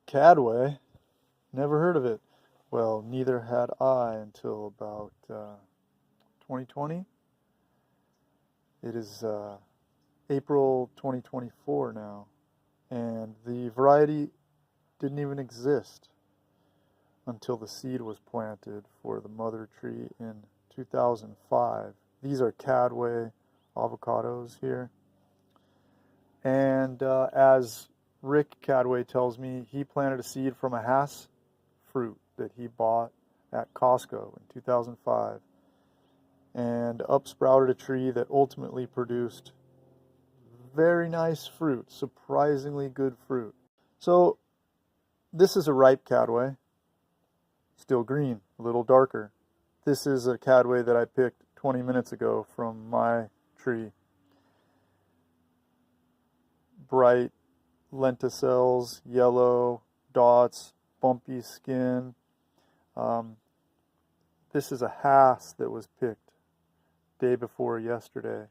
Cadway? Never heard of it. Well, neither had I until about 2020. It is April 2024 now, and the variety didn't even exist until the seed was planted for the mother tree in 2005. These are Cadway avocados here. And as Rick Cadway tells me, he planted a seed from a Hass fruit that he bought at Costco in 2005 and upsprouted a tree that ultimately produced very nice fruit, surprisingly good fruit. So this is a ripe Cadway, still green, a little darker. This is a Cadway that I picked 20 minutes ago from my tree. Bright lenticels, yellow dots, bumpy skin. This is a Hass that was picked day before yesterday,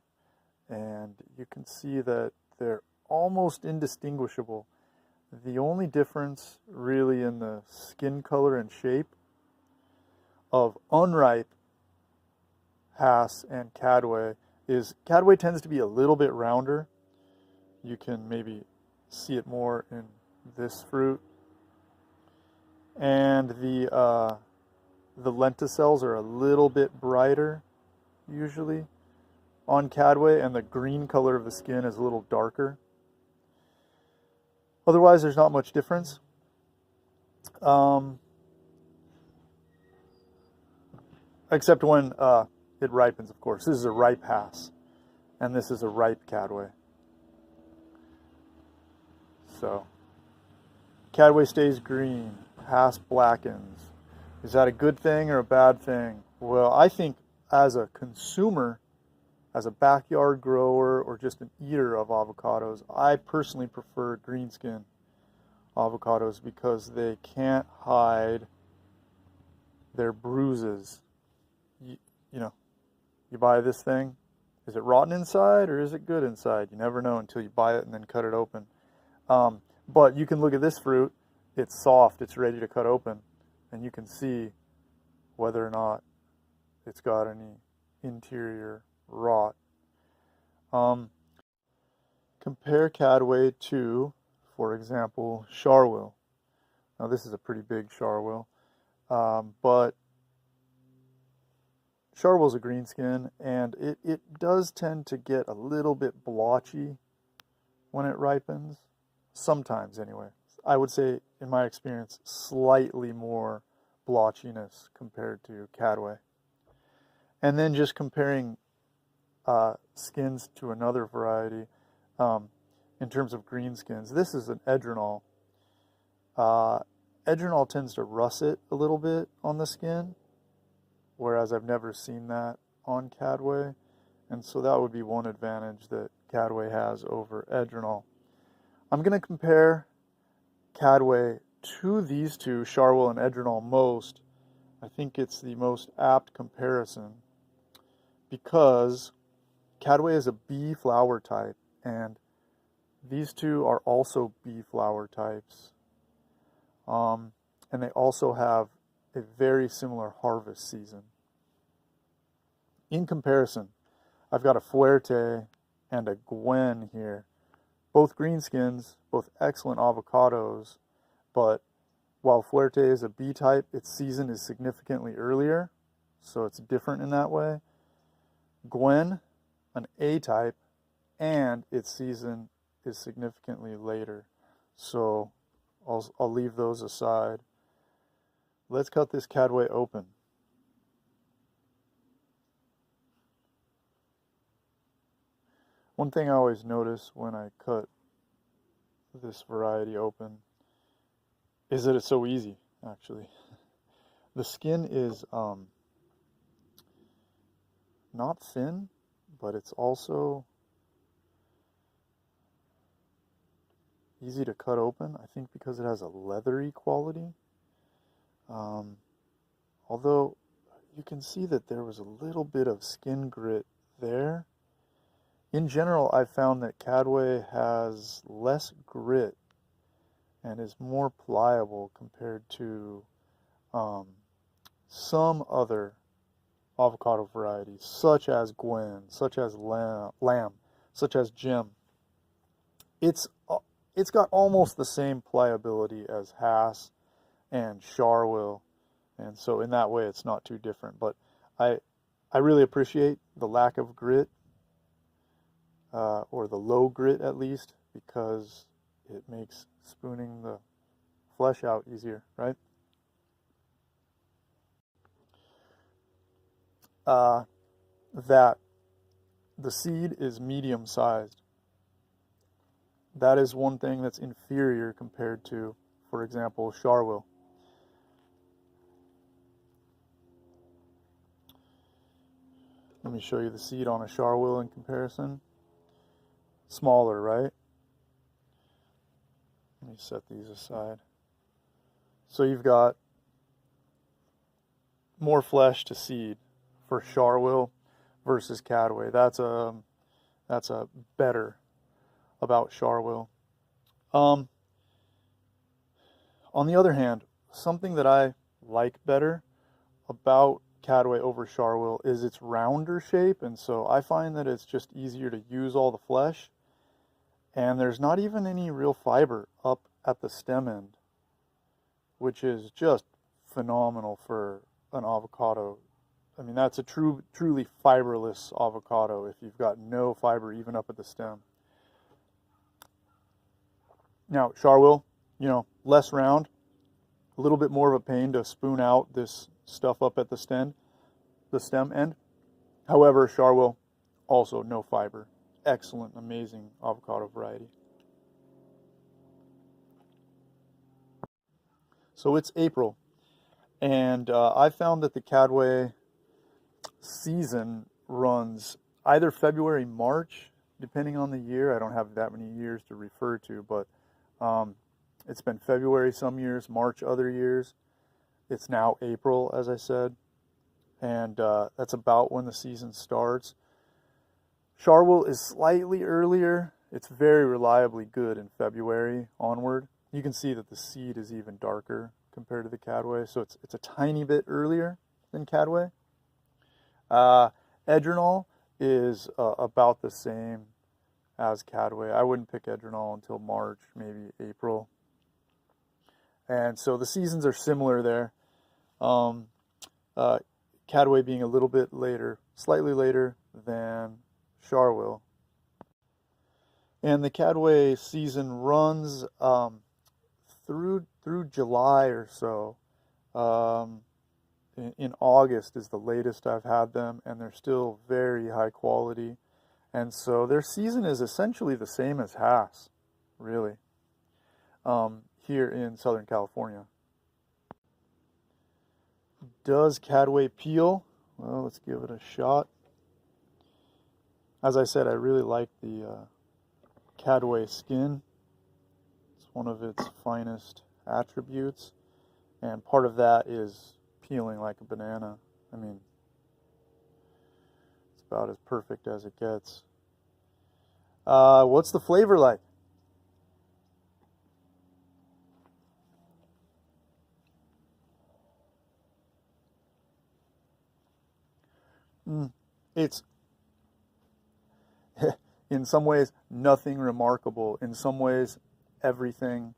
and you can see that they're almost indistinguishable. The only difference really in the skin color and shape of unripe Hass and Cadway is Cadway tends to be a little bit rounder. You can maybe see it more in this fruit. And the lenticels are a little bit brighter usually on Cadway, and the green color of the skin is a little darker. Otherwise, there's not much difference. Except when it ripens, of course. This is a ripe Hass, and this is a ripe Cadway. So, Cadway stays green, Hass blackens. Is that a good thing or a bad thing? Well, I think as a consumer, as a backyard grower, or just an eater of avocados, I personally prefer green skin avocados because they can't hide their bruises. You know, you buy this thing, is it rotten inside or is it good inside? You never know until you buy it and then cut it open. But you can look at this fruit, it's soft, it's ready to cut open, and you can see whether or not it's got any interior rot. Compare Cadway to, for example, Charwill. Now this is a pretty big Charwill, but Charwill's a green skin, and it does tend to get a little bit blotchy when it ripens. Sometimes, anyway. I would say, in my experience, slightly more blotchiness compared to Cadway. And then just comparing skins to another variety in terms of green skins. This is an Edronol. Edronol tends to russet a little bit on the skin, whereas I've never seen that on Cadway. And so that would be one advantage that Cadway has over Edronol. I'm going to compare Cadway to these two, Charwill and Edronol, most. I think it's the most apt comparison because Cadway is a bee flower type, and these two are also bee flower types. And they also have a very similar harvest season. In comparison, I've got a Fuerte and a Gwen here. Both greenskins, both excellent avocados, but while Fuerte is a B type, its season is significantly earlier, so it's different in that way. Gwen, an A type, and its season is significantly later, so I'll leave those aside. Let's cut this Cadway open. One thing I always notice when I cut this variety open is that it's so easy, actually. The skin is not thin, but it's also easy to cut open, I think because it has a leathery quality. Although you can see that there was a little bit of skin grit there. In general, I've found that Cadway has less grit and is more pliable compared to some other avocado varieties, such as Gwen, such as Lamb, such as Jim. It's got almost the same pliability as Hass and Charwil, and so in that way it's not too different. But I really appreciate the lack of grit, or the low grit at least, because it makes spooning the flesh out easier, right? That the seed is medium sized. That is one thing that's inferior compared to, for example, Charwil. Let me show you the seed on a Charwil in comparison. Smaller, right? Let me set these aside. So you've got more flesh to seed for Charwil versus Cadway. That's a better about Charwil. On the other hand, something that I like better about Cadway over Charwil is its rounder shape, and so I find that it's just easier to use all the flesh, and there's not even any real fiber up at the stem end, which is just phenomenal for an avocado. I mean, that's a truly fiberless avocado if you've got no fiber even up at the stem. Now, Charwil, less round, a little bit more of a pain to spoon out this stuff up at the stem end. However, Charwil, also no fiber. Excellent, amazing avocado variety. So it's April, and I found that the Cadway season runs either February, March, depending on the year. I don't have that many years to refer to, but it's been February some years, March other years. It's now April, as I said, and that's about when the season starts. Charwil is slightly earlier. It's very reliably good in February onward. You can see that the seed is even darker compared to the Cadway, so it's a tiny bit earlier than Cadway. Edrenal is about the same as Cadway. I wouldn't pick Edrenal until March, maybe April. And so the seasons are similar there. Cadway being a little bit later, slightly later than Charwil. And the Cadway season runs through July or so. In August is the latest I've had them, and they're still very high quality. And so their season is essentially the same as Hass, really, here in Southern California. Does Cadway peel? Well, let's give it a shot. As I said, I really like the Cadway skin. It's one of its finest attributes, and part of that is peeling like a banana. I mean, it's about as perfect as it gets. What's the flavor like? It's in some ways nothing remarkable. In some ways, everything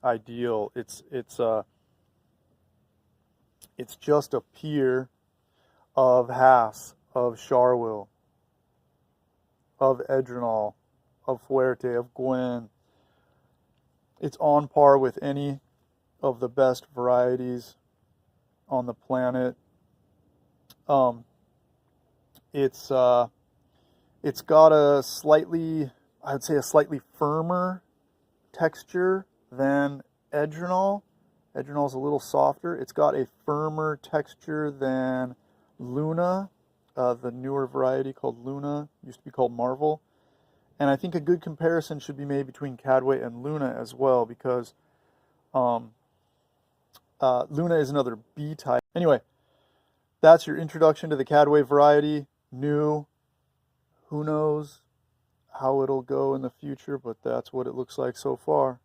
ideal. It's just a peer of Hass, of Charwil, of Edrenal, of Fuerte, of Gwen. It's on par with any of the best varieties on the planet. It's got a slightly, I'd say a slightly firmer texture than Edrenal. Edrenal's a little softer. It's got a firmer texture than Luna, the newer variety called Luna, used to be called Marvel. And I think a good comparison should be made between Cadway and Luna as well, because Luna is another B type. Anyway, that's your introduction to the Cadway variety. New. Who knows how it'll go in the future, but that's what it looks like so far.